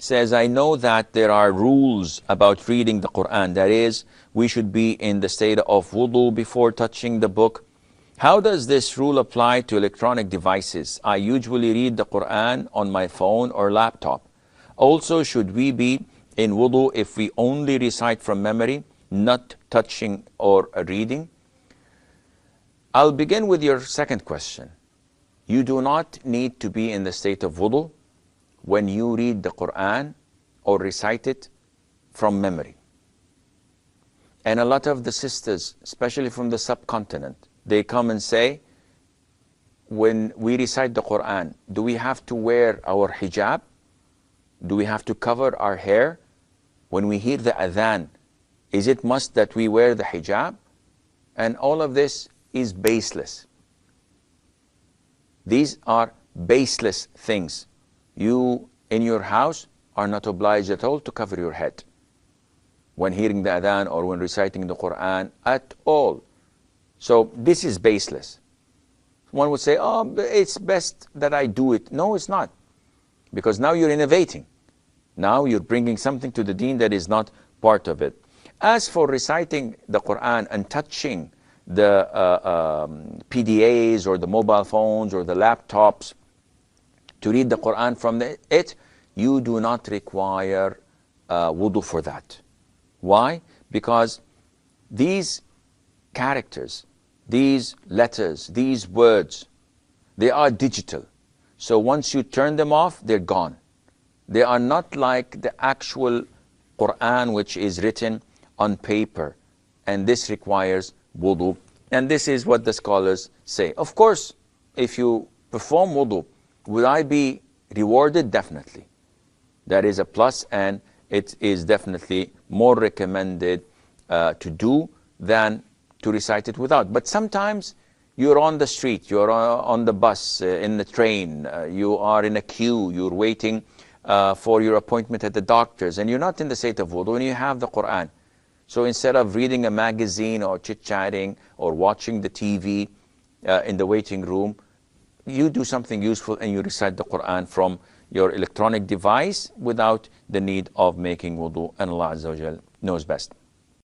says, I know that there are rules about reading the Quran. That is, we should be in the state of wudu before touching the book. How does this rule apply to electronic devices? I usually read the Quran on my phone or laptop. Also, should we be in wudu if we only recite from memory, not touching or reading? I'll begin with your second question. You do not need to be in the state of wudu when you read the Quran or recite it from memory. And a lot of the sisters, especially from the subcontinent, they come and say, when we recite the Quran, do we have to wear our hijab? Do we have to cover our hair? When we hear the adhan, is it must that we wear the hijab? And all of this is baseless. These are baseless things. You, in your house, are not obliged at all to cover your head when hearing the adhan or when reciting the Quran at all. So this is baseless. One would say, oh, it's best that I do it. No, it's not. Because now you're innovating. Now you're bringing something to the deen that is not part of it. As for reciting the Quran and touching the PDAs or the mobile phones or the laptops to read the Quran from it, you do not require wudu for that. Why? Because these characters, these letters, these words, they are digital. So once you turn them off, they're gone. They are not like the actual Quran which is written on paper. And this requires wudu. And this is what the scholars say. Of course, if you perform wudu, would I be rewarded? Definitely. That is a plus, and it is definitely more recommended to do than to recite it without. But sometimes you're on the street, you're on the bus, in the train, you are in a queue, you're waiting for your appointment at the doctor's, and you're not in the state of wudu, and you have the Quran. So instead of reading a magazine or chit-chatting or watching the TV in the waiting room, you do something useful and you recite the Quran from your electronic device without the need of making wudu, and Allah Azza wa Jal knows best.